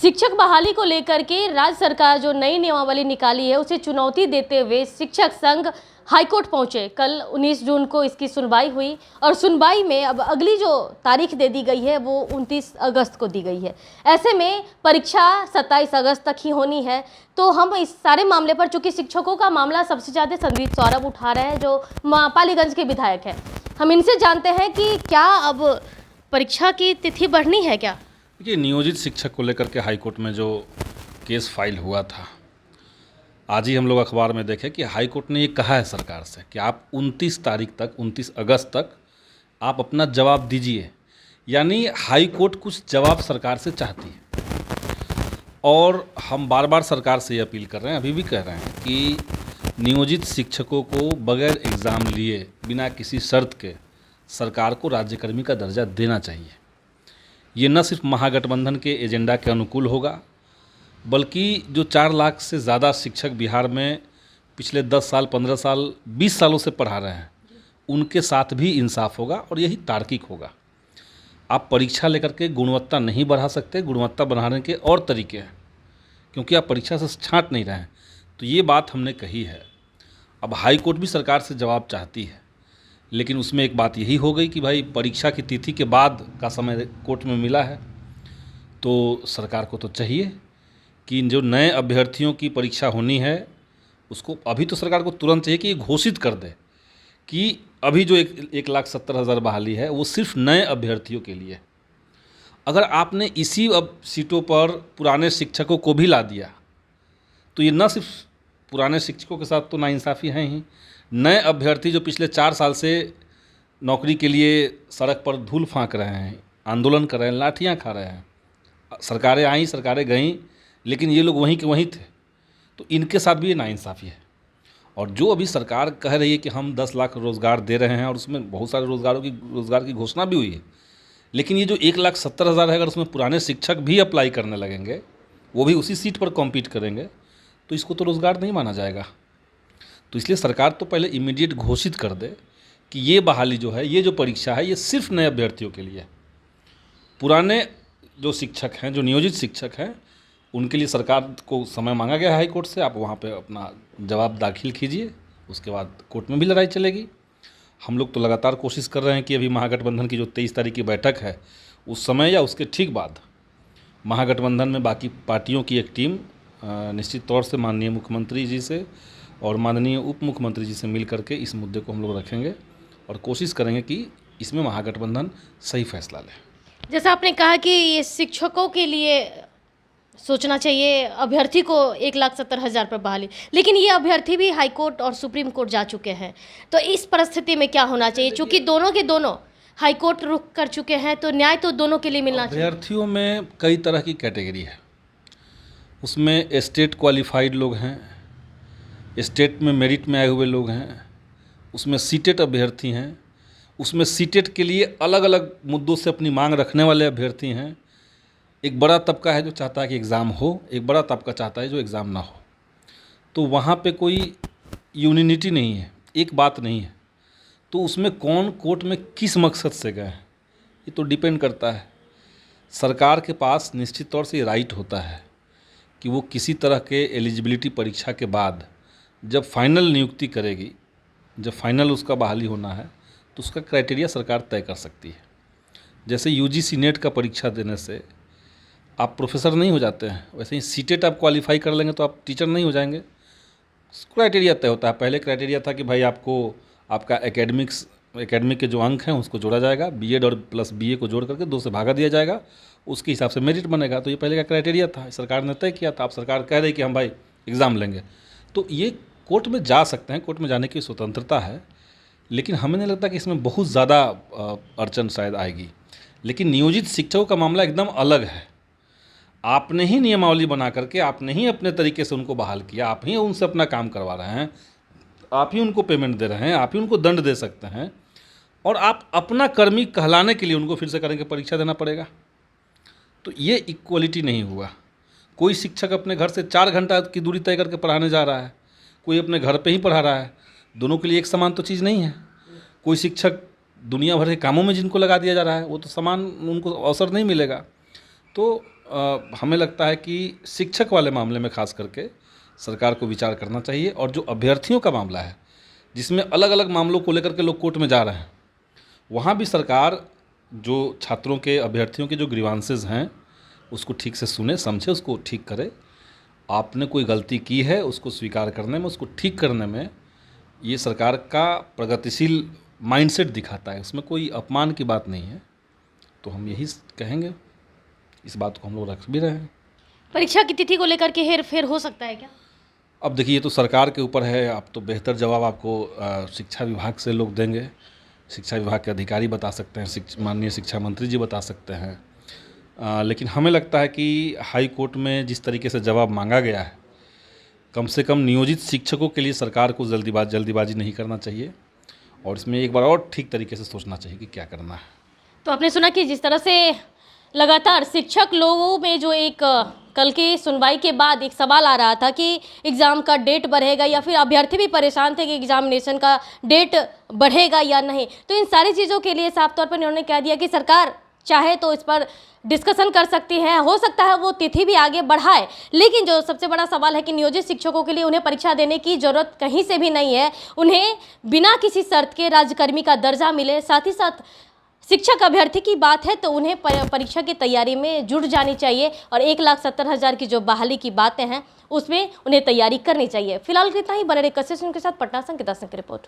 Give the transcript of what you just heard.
शिक्षक बहाली को लेकर के राज्य सरकार जो नई नियमावली निकाली है उसे चुनौती देते हुए शिक्षक संघ हाईकोर्ट पहुंचे। कल 19 जून को इसकी सुनवाई हुई और सुनवाई में अब अगली जो तारीख दे दी गई है वो 29 अगस्त को दी गई है। ऐसे में परीक्षा 27 अगस्त तक ही होनी है। तो हम इस सारे मामले पर, चूंकि शिक्षकों का मामला सबसे ज़्यादा संदीप सौरभ उठा रहे हैं जो पालीगंज के विधायक हैं, हम इनसे जानते हैं कि क्या अब परीक्षा की तिथि बढ़नी है क्या? देखिए, नियोजित शिक्षक को लेकर के हाईकोर्ट में जो केस फाइल हुआ था, आज ही हम लोग अखबार में देखे कि हाईकोर्ट ने ये कहा है सरकार से कि आप 29 तारीख तक, 29 अगस्त तक आप अपना जवाब दीजिए। यानी हाईकोर्ट कुछ जवाब सरकार से चाहती है और हम बार बार सरकार से ये अपील कर रहे हैं, अभी भी कह रहे हैं कि नियोजित शिक्षकों को बगैर एग्ज़ाम लिए, बिना किसी शर्त के सरकार को राज्यकर्मी का दर्जा देना चाहिए। ये न सिर्फ महागठबंधन के एजेंडा के अनुकूल होगा, बल्कि जो 4 लाख से ज़्यादा शिक्षक बिहार में पिछले 10 साल, 15 साल, 20 सालों से पढ़ा रहे हैं, उनके साथ भी इंसाफ होगा और यही तार्किक होगा। आप परीक्षा लेकर के गुणवत्ता नहीं बढ़ा सकते, गुणवत्ता बढ़ाने के और तरीके हैं, क्योंकि आप परीक्षा से छांट नहीं रहे हैं। तो ये बात हमने कही है। अब हाई कोर्ट भी सरकार से जवाब चाहती है, लेकिन उसमें एक बात यही हो गई कि भाई परीक्षा की तिथि के बाद का समय कोर्ट में मिला है, तो सरकार को तो चाहिए कि जो नए अभ्यर्थियों की परीक्षा होनी है उसको अभी तो सरकार को तुरंत चाहिए कि ये घोषित कर दे कि अभी जो 1,70,000 बहाली है वो सिर्फ नए अभ्यर्थियों के लिए। अगर आपने इसी अब सीटों पर पुराने शिक्षकों को भी ला दिया तो ये न सिर्फ पुराने शिक्षकों के साथ तो नाइंसाफ़ी है ही, नए अभ्यर्थी जो पिछले 4 साल से नौकरी के लिए सड़क पर धूल फाँक रहे हैं, आंदोलन कर रहे हैं, लाठियाँ खा रहे हैं, सरकारें आईं, सरकारें गईं, लेकिन ये लोग वहीं के वहीं थे, तो इनके साथ भी ये नाइंसाफ़ी है। और जो अभी सरकार कह रही है कि हम 10 लाख रोज़गार दे रहे हैं और उसमें बहुत सारे रोज़गार की घोषणा भी हुई है, लेकिन ये जो 1,70,000 है, अगर उसमें पुराने शिक्षक भी अप्लाई करने लगेंगे, वो भी उसी सीट पर कॉम्पीट करेंगे, तो इसको तो रोज़गार नहीं माना जाएगा। तो इसलिए सरकार तो पहले इमीडिएट घोषित कर दे कि ये बहाली जो है, ये जो परीक्षा है, ये सिर्फ नए अभ्यर्थियों के लिए। पुराने जो शिक्षक हैं, जो नियोजित शिक्षक हैं, उनके लिए सरकार को समय मांगा गया है हाई कोर्ट से, आप वहाँ पे अपना जवाब दाखिल कीजिए, उसके बाद कोर्ट में भी लड़ाई चलेगी। हम लोग तो लगातार कोशिश कर रहे हैं कि अभी महागठबंधन की जो 23 तारीख की बैठक है, उस समय या उसके ठीक बाद महागठबंधन में बाकी पार्टियों की एक टीम निश्चित तौर से माननीय मुख्यमंत्री जी से और माननीय उप मुख्यमंत्री जी से मिल करके इस मुद्दे को हम लोग रखेंगे और कोशिश करेंगे कि इसमें महागठबंधन सही फैसला ले। जैसा आपने कहा कि ये शिक्षकों के लिए सोचना चाहिए, अभ्यर्थी को 1,70,000 पर बहाली, लेकिन ये अभ्यर्थी भी हाई कोर्ट और सुप्रीम कोर्ट जा चुके हैं, तो इस परिस्थिति में क्या होना चाहिए? चूँकि दोनों के दोनों हाई कोर्ट रुख कर चुके हैं, तो न्याय तो दोनों के लिए मिलना चाहिए। अभ्यर्थियों में कई तरह की कैटेगरी है, उसमें स्टेट क्वालिफाइड लोग हैं, स्टेट में मेरिट में आए हुए लोग हैं, उसमें सीटेट अभ्यर्थी हैं, उसमें सीटेट के लिए अलग अलग मुद्दों से अपनी मांग रखने वाले अभ्यर्थी हैं। एक बड़ा तबका है जो चाहता है कि एग्ज़ाम हो, एक बड़ा तबका चाहता है जो एग्ज़ाम ना हो। तो वहाँ पे कोई यूनिटी नहीं है, एक बात नहीं है। तो उसमें कौन कोर्ट में किस मकसद से गए हैं, ये तो डिपेंड करता है। सरकार के पास निश्चित तौर से ये राइट होता है कि वो किसी तरह के एलिजिबिलिटी परीक्षा के बाद जब फाइनल नियुक्ति करेगी, जब फाइनल उसका बहाली होना है, तो उसका क्राइटेरिया सरकार तय कर सकती है। जैसे यूजीसी नेट का परीक्षा देने से आप प्रोफेसर नहीं हो जाते हैं, वैसे ही सीटेट आप क्वालिफाई कर लेंगे तो आप टीचर नहीं हो जाएंगे। क्राइटेरिया तय होता है। पहले क्राइटेरिया था कि भाई आपको आपका एकेडमिक के जो अंक हैं उसको जोड़ा जाएगा, बीएड और प्लस बीए को जोड़ करके 2 से भागा दिया जाएगा, उसके हिसाब से मेरिट बनेगा। तो ये पहले का क्राइटेरिया था, सरकार ने तय किया था। अब सरकार कह रही कि हम भाई एग्ज़ाम लेंगे, तो ये कोर्ट में जा सकते हैं, कोर्ट में जाने की स्वतंत्रता है, लेकिन हमें नहीं लगता कि इसमें बहुत ज़्यादा अड़चन शायद आएगी। लेकिन नियोजित शिक्षकों का मामला एकदम अलग है। आपने ही नियमावली बना करके, आपने ही अपने तरीके से उनको बहाल किया, आप ही उनसे अपना काम करवा रहे हैं, आप ही उनको पेमेंट दे रहे हैं, आप ही उनको दंड दे सकते हैं, और आप अपना कर्मी कहलाने के लिए उनको फिर से करेंगे परीक्षा देना पड़ेगा। तो ये इक्वलिटी नहीं हुआ। कोई शिक्षक अपने घर से 4 घंटा की दूरी तय करके पढ़ाने जा रहा है, कोई अपने घर पे ही पढ़ा रहा है। दोनों के लिए एक समान तो चीज़ नहीं है। कोई शिक्षक दुनिया भर के कामों में जिनको लगा दिया जा रहा है, वो तो समान उनको अवसर नहीं मिलेगा। तो हमें लगता है कि शिक्षक वाले मामले में खास करके सरकार को विचार करना चाहिए, और जो अभ्यर्थियों का मामला है जिसमें अलग अलग मामलों को लेकर के लोग कोर्ट में जा रहे हैं, वहाँ भी सरकार जो छात्रों के अभ्यर्थियों के जो ग्रीवांसेस हैं उसको ठीक से सुने, समझे, उसको ठीक करे। आपने कोई गलती की है उसको स्वीकार करने में, उसको ठीक करने में ये सरकार का प्रगतिशील माइंडसेट दिखाता है, उसमें कोई अपमान की बात नहीं है। तो हम यही कहेंगे, इस बात को हम लोग रख भी रहे हैं। परीक्षा की तिथि को लेकर के हेर फेर हो सकता है क्या? अब देखिए, ये तो सरकार के ऊपर है। आप तो बेहतर जवाब आपको शिक्षा विभाग से लोग देंगे, शिक्षा विभाग के अधिकारी बता सकते हैं, माननीय शिक्षा मंत्री जी बता सकते हैं। लेकिन हमें लगता है कि हाई कोर्ट में जिस तरीके से जवाब मांगा गया है, कम से कम नियोजित शिक्षकों के लिए सरकार को जल्दीबाजी नहीं करना चाहिए, और इसमें एक बार और ठीक तरीके से सोचना चाहिए कि क्या करना है। तो आपने सुना कि जिस तरह से लगातार शिक्षक लोगों में जो एक कल की सुनवाई के बाद एक सवाल आ रहा था कि एग्ज़ाम का डेट बढ़ेगा, या फिर अभ्यर्थी भी परेशान थे कि एग्जामिनेशन का डेट बढ़ेगा या नहीं, तो इन सारी चीज़ों के लिए साफ तौर पर उन्होंने कह दिया कि सरकार चाहे तो इस पर डिस्कशन कर सकती है, हो सकता है वो तिथि भी आगे बढ़ाए। लेकिन जो सबसे बड़ा सवाल है कि नियोजित शिक्षकों के लिए उन्हें परीक्षा देने की ज़रूरत कहीं से भी नहीं है, उन्हें बिना किसी शर्त के राज्यकर्मी का दर्जा मिले। साथ ही साथ शिक्षक अभ्यर्थी की बात है तो उन्हें परीक्षा की तैयारी में जुट जानी चाहिए, और 1,70,000 की जो बहाली की बातें हैं उसमें उन्हें तैयारी करनी चाहिए। फिलहाल इतना ही। बने रहे कशिश के साथ पटना से अंकिता सिंह की रिपोर्ट।